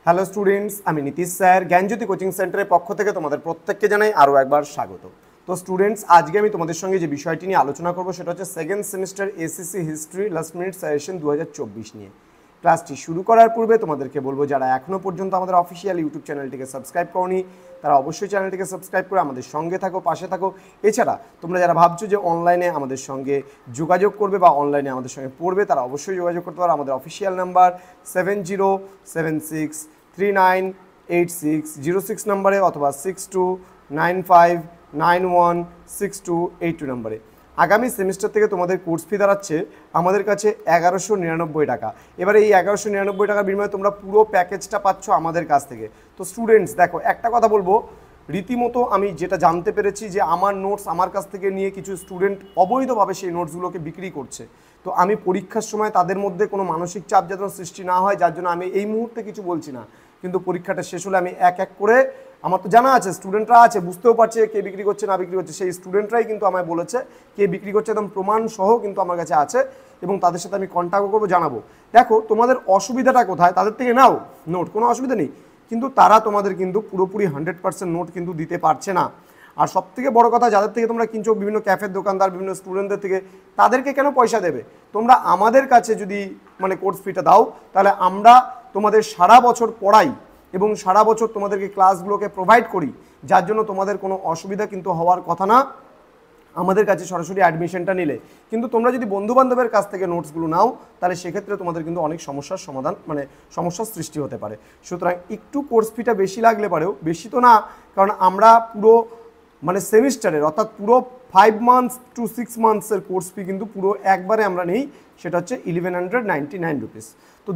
Hello students, আমি Nitish sir জ্ঞানজ্যোতি coaching সেন্টারের পক্ষ থেকে তোমাদের প্রত্যেককে জানাই আরও একবার স্বাগত। তো স্টুডেন্টস, আজকে আমি তোমাদের সঙ্গে যে বিষয়টি নিয়ে আলোচনা করব সেটা হচ্ছে second semester SSC history last minute suggestion 2024 নিয়ে। ক্লাসটি শুরু করার পূর্বে তোমাদেরকে বলবো, যারা এখনও পর্যন্ত আমাদের অফিসিয়াল ইউটিউব চ্যানেলটিকে সাবস্ক্রাইব করোনি তারা অবশ্যই চ্যানেলটিকে সাবস্ক্রাইব করে আমাদের সঙ্গে থাকো, পাশে থাকো। এছাড়া তোমরা যারা ভাবছো যে অনলাইনে আমাদের সঙ্গে যোগাযোগ করবে বা অনলাইনে আমাদের সঙ্গে পড়বে, তারা অবশ্যই যোগাযোগ করতে পারো। আমাদের অফিসিয়াল নাম্বার 7076398606 নম্বরে অথবা 6295916282 নম্বরে। আগামী সেমিস্টার থেকে তোমাদের কোর্স ফি দাঁড়াচ্ছে আমাদের কাছে 1199 টাকা। এবারে এই 1199 টাকার বিনিময়ে তোমরা পুরো প্যাকেজটা পাচ্ছ আমাদের কাছ থেকে। তো স্টুডেন্টস দেখো, একটা কথা বলবো, রীতিমতো আমি যেটা জানতে পেরেছি যে আমার নোটস আমার কাছ থেকে নিয়ে কিছু স্টুডেন্ট অবৈধভাবে সেই নোটসগুলোকে বিক্রি করছে। তো আমি পরীক্ষার সময় তাদের মধ্যে কোনো মানসিক চাপ যেন সৃষ্টি না হয়, যার জন্য আমি এই মুহূর্তে কিছু বলছি না, কিন্তু পরীক্ষাটা শেষ হলে আমি এক এক করে, আমার তো জানা আছে স্টুডেন্টরা আছে, বুঝতেও পারছে কে বিক্রি করছে না বিক্রি করছে, সেই স্টুডেন্টরাই কিন্তু আমায় বলেছে কে বিক্রি করছে, একদম প্রমাণ সহ কিন্তু আমার কাছে আছে এবং তাদের সাথে আমি কন্ট্যাক্ট করবো, জানাবো। দেখো তোমাদের অসুবিধাটা কোথায়, তাদের থেকে নাও নোট, কোনো অসুবিধা নেই, কিন্তু তারা তোমাদের কিন্তু পুরোপুরি 100% নোট কিন্তু দিতে পারছে না। আর সবথেকে বড় কথা, যাদের থেকে তোমরা কিনছো, বিভিন্ন ক্যাফের দোকানদার, বিভিন্ন স্টুডেন্টদের থেকে, তাদেরকে কেন পয়সা দেবে? তোমরা আমাদের কাছে যদি কোর্স ফিটা দাও, তাহলে আমরা তোমাদের সারা বছর পড়াই এবং সারা বছর তোমাদেরকে ক্লাসগুলোকে প্রোভাইড করি, যার জন্য তোমাদের কোনো অসুবিধা কিন্তু হওয়ার কথা না আমাদের কাছে সরাসরি অ্যাডমিশনটা নিলে। কিন্তু তোমরা যদি বন্ধুবান্ধবের কাছ থেকে নোটসগুলো নাও, তাহলে সেক্ষেত্রে তোমাদের কিন্তু অনেক সমস্যার সমাধান সমস্যার সৃষ্টি হতে পারে। সুতরাং একটু কোর্স ফিটা বেশি লাগলে পারেও, বেশি তো না, কারণ আমরা পুরো সেমিস্টারের অর্থাৎ পুরো 5 মান্থস টু 6 মান্থসের কোর্স ফি কিন্তু পুরো একবারে আমরা নেই, সেটা হচ্ছে 1199 রুপিস। তো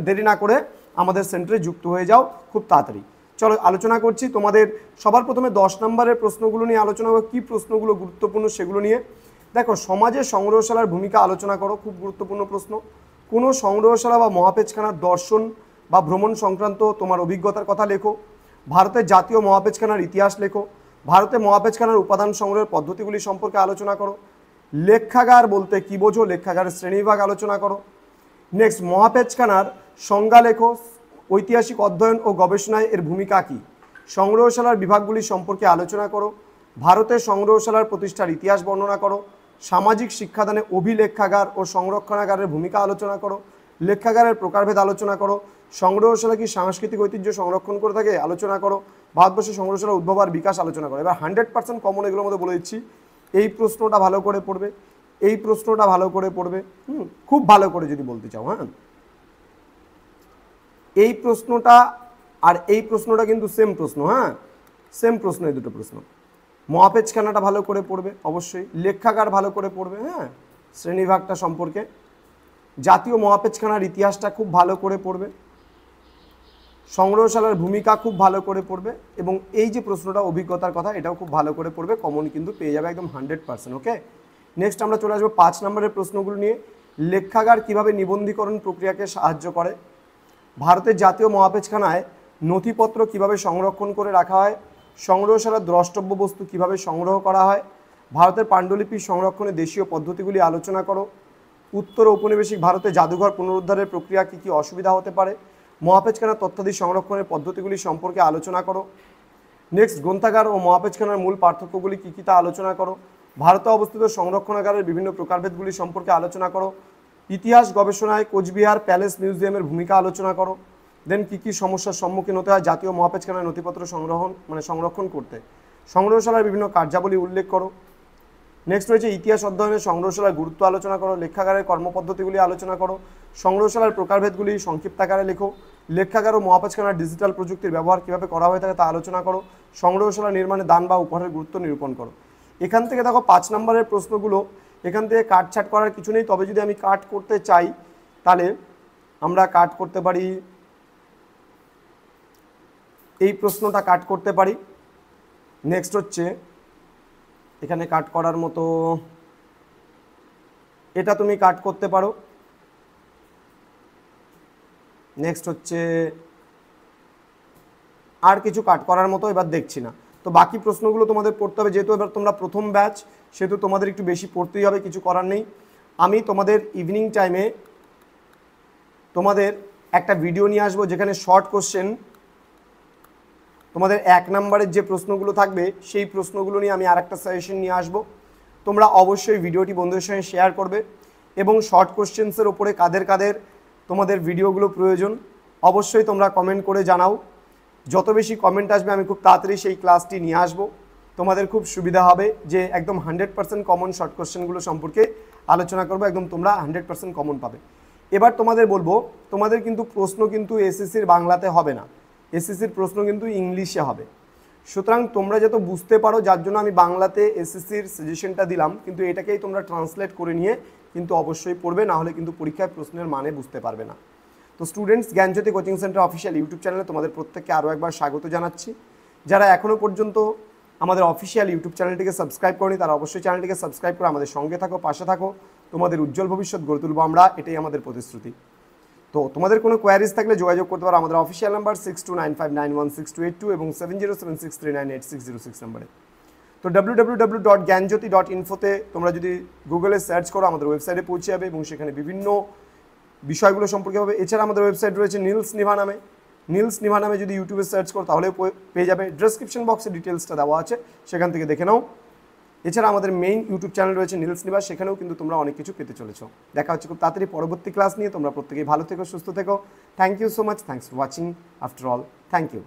দেরি না করে আমাদের সেন্টারে যুক্ত হয়ে যাও খুব তাড়াতাড়ি। চলো আলোচনা করছি। তোমাদের সবার প্রথমে 10 নম্বরের প্রশ্নগুলো নিয়ে আলোচনা করো। কী প্রশ্নগুলো গুরুত্বপূর্ণ সেগুলো নিয়ে দেখো। সমাজে সংগ্রহশালার ভূমিকা আলোচনা করো, খুব গুরুত্বপূর্ণ প্রশ্ন। কোনো সংগ্রহশালা বা মহাপেজখানার দর্শন বা ভ্রমণ সংক্রান্ত তোমার অভিজ্ঞতার কথা লেখো। ভারতের জাতীয় মহাপেজখানার ইতিহাস লেখো। ভারতে মহাপেজখানার উপাদান সংগ্রহের পদ্ধতিগুলি সম্পর্কে আলোচনা করো। লেখাগার বলতে কী বোঝো, লেখাগারের শ্রেণীবিভাগ আলোচনা করো। নেক্সট, মহাপেজখানার সংজ্ঞা লেখো। ঐতিহাসিক অধ্যয়ন ও গবেষণায় এর ভূমিকা কী? সংগ্রহশালার বিভাগগুলি সম্পর্কে আলোচনা করো। ভারতের সংগ্রহশালার প্রতিষ্ঠার ইতিহাস বর্ণনা করো। সামাজিক শিক্ষাদানে অভিলেখাগার ও সংরক্ষণাগারের ভূমিকা আলোচনা করো। লেখাগারের প্রকারভেদ আলোচনা করো। সংগ্রহশালা কি সাংস্কৃতিক ঐতিহ্য সংরক্ষণ করে থাকে আলোচনা করো। ভারতবর্ষের সংগ্রহশালার উদ্ভব আর বিকাশ আলোচনা করো। এবার 100% কমন এগুলোর মধ্যে বলে দিচ্ছি, এই প্রশ্নটা ভালো করে পড়বে, এই প্রশ্নটা ভালো করে পড়বে, খুব ভালো করে যদি বলতে চাও। হ্যাঁ, এই প্রশ্নটা আর এই প্রশ্নটা কিন্তু সেম প্রশ্ন। হ্যাঁ, সেম প্রশ্ন, এই দুটো প্রশ্ন। মহাপেজখানাটা ভালো করে পড়বে অবশ্যই, লেখাগার ভালো করে পড়বে, হ্যাঁ, শ্রেণীবিভাগটা সম্পর্কে, জাতীয় মহাপেজখানার ইতিহাসটা খুব ভালো করে পড়বে, সংগ্রহশালার ভূমিকা খুব ভালো করে পড়বে, এবং এই যে প্রশ্নটা অভিজ্ঞতার কথা, এটাও খুব ভালো করে পড়বে, কমন কিন্তু পেয়ে যাবে একদম 100%। ওকে, নেক্সট আমরা চলে আসবো 5 নম্বরের প্রশ্নগুলো নিয়ে। লেখাগার কিভাবে নিবন্ধীকরণ প্রক্রিয়াকে সাহায্য করে? ভারতের জাতীয় মহাপেজখানায় নথিপত্র কিভাবে সংরক্ষণ করে রাখা হয়? সংগ্রহশালার দ্রষ্টব্য বস্তু কিভাবে সংগ্রহ করা হয়? ভারতের পাণ্ডুলিপি সংরক্ষণে দেশীয় পদ্ধতিগুলি আলোচনা করো। উত্তর ঔপনিবেশিক ভারতে জাদুঘর পুনরুদ্ধারের প্রক্রিয়া কী কী অসুবিধা হতে পারে? মহাপেজখানার তথ্যাদি সংরক্ষণের পদ্ধতিগুলি সম্পর্কে আলোচনা করো। নেক্সট, গ্রন্থাগার ও মহাপেজখানার মূল পার্থক্যগুলি কী কী তা আলোচনা করো। ভারতে অবস্থিত সংরক্ষণাগারের বিভিন্ন প্রকারভেদগুলি সম্পর্কে আলোচনা করো। ইতিহাস গবেষণায় কোচবিহার প্যালেস মিউজিয়ামের ভূমিকা আলোচনা করো। দেন কী কী সমস্যার সম্মুখীন হতে হয় জাতীয় মহাপেজখানায় নথিপত্র সংরক্ষণ করতে? সংগ্রহশালার বিভিন্ন কার্যাবলী উল্লেখ করো। নেক্সট রয়েছে ইতিহাস অধ্যয়নে সংগ্রহশালার গুরুত্ব আলোচনা করো। লেখাগারের কর্মপদ্ধতিগুলি আলোচনা করো। সংগ্রহশালার প্রকারভেদগুলি সংক্ষিপ্ত আকারে লেখো। লেখাগার ও মহাপেজখানার ডিজিটাল প্রযুক্তির ব্যবহার কীভাবে করা হয়ে থাকে তা আলোচনা করো। সংগ্রহশালা নির্মাণে দান বা উপহারের গুরুত্ব নিরূপণ করো। এখান থেকে দেখো 5 নম্বরের প্রশ্নগুলো, এখান থেকে কাটছাট করার কিছু নেই, তবে যদি আমি কাট করতে চাই তাহলে আমরা কাট করতে পারি, এই প্রশ্নটা কাট করতে পারি। নেক্সট হচ্ছে এখানে কাট করার মতো এটা তুমি কাট করতে পারো। নেক্সট হচ্ছে আর কিছু কাট করার মতো এবার দেখছি না। তো বাকি প্রশ্নগুলো তোমাদের পড়তে হবে, যেহেতু এবার তোমরা প্রথম ব্যাচ, সেহেতু তোমাদের একটু বেশি পড়তেই হবে, কিছু করার নেই। আমি তোমাদের ইভিনিং টাইমে তোমাদের একটা ভিডিও নিয়ে আসবো যেখানে শর্ট কোশ্চেন তোমাদের 1 নম্বরের যে প্রশ্নগুলো থাকবে সেই প্রশ্নগুলো নিয়ে আমি আরেকটা সাজেশন নিয়ে আসবো। তোমরা অবশ্যই ভিডিওটি বন্ধুদের সঙ্গে শেয়ার করবে এবং শর্ট কোশ্চেন্সের ওপরে কাদের কাদের তোমাদের ভিডিওগুলো প্রয়োজন অবশ্যই তোমরা কমেন্ট করে জানাও। যত বেশি কমেন্ট আসবে আমি খুব তাড়াতাড়ি সেই ক্লাসটি নিয়ে আসবো। তোমাদের খুব সুবিধা হবে যে একদম 100% কমন শর্ট কোশ্চেনগুলো সম্পর্কে আলোচনা করবো, একদম তোমরা 100% কমন পাবে। এবার তোমাদের বলবো, তোমাদের কিন্তু প্রশ্ন কিন্তু এসএসসির বাংলাতে হবে না, এসএসসির প্রশ্ন কিন্তু ইংলিশে হবে। সুতরাং তোমরা যত বুঝতে পারো, যার জন্য আমি বাংলাতে এসএসসির সাজেশনটা দিলাম, কিন্তু এটাকেই তোমরা ট্রান্সলেট করে নিয়ে কিন্তু অবশ্যই পড়বে, না হলে কিন্তু পরীক্ষায় প্রশ্নের মানে বুঝতে পারবে না। তো স্টুডেন্টস, জ্ঞানজ্যোতি কোচিং সেন্টার অফিসিয়াল ইউটিউব চ্যানেলে তোমাদের প্রত্যেককে আরও একবার স্বাগত জানাচ্ছি। যারা এখনও পর্যন্ত আমাদের অফিসিয়াল ইউটিউব চ্যানেলটিকে সাবস্ক্রাইব করনি তারা অবশ্যই চ্যানেলটিকে সাবস্ক্রাইব করে আমাদের সঙ্গে থাকো, পাশে থাকো। তোমাদের উজ্জ্বল ভবিষ্যৎ গড়ে তুলবো আমরা, এটাই আমাদের প্রতিশ্রুতি। তো তোমাদের কোনো কোয়ারিজ থাকলে যোগাযোগ করতে পারো আমাদের অফিসিয়াল নাম্বার 6295916282 এবং 7076398606 নম্বরে। তো www.gyanjyoti.info-তে তোমরা যদি গুগলে সার্চ করো আমাদের ওয়েবসাইটে পৌঁছে যাবে এবং সেখানে বিভিন্ন বিষয়গুলো সম্পর্কে হবে। এছাড়া আমাদের ওয়েবসাইট রয়েছে নীলস নিভা নামে, নীলস নিভা নামে যদি ইউটিউবে সার্চ করো তাহলে পেয়ে যাবে। ডেসক্রিপশন বক্সে ডিটেলসটা দেওয়া আছে, সেখান থেকে দেখে নাও। এছাড়া আমাদের মেইন ইউটিউব চ্যানেল রয়েছে নীলস নিভা, সেখানেও কিন্তু তোমরা অনেক কিছু পেতে চলেছো। দেখা হচ্ছে খুব তাড়াতাড়ি পরবর্তী ক্লাস নিয়ে। তোমরা প্রত্যেকেই ভালো থেকো, সুস্থ থেকো। Thank you so much, thanks for watching after all, thank you.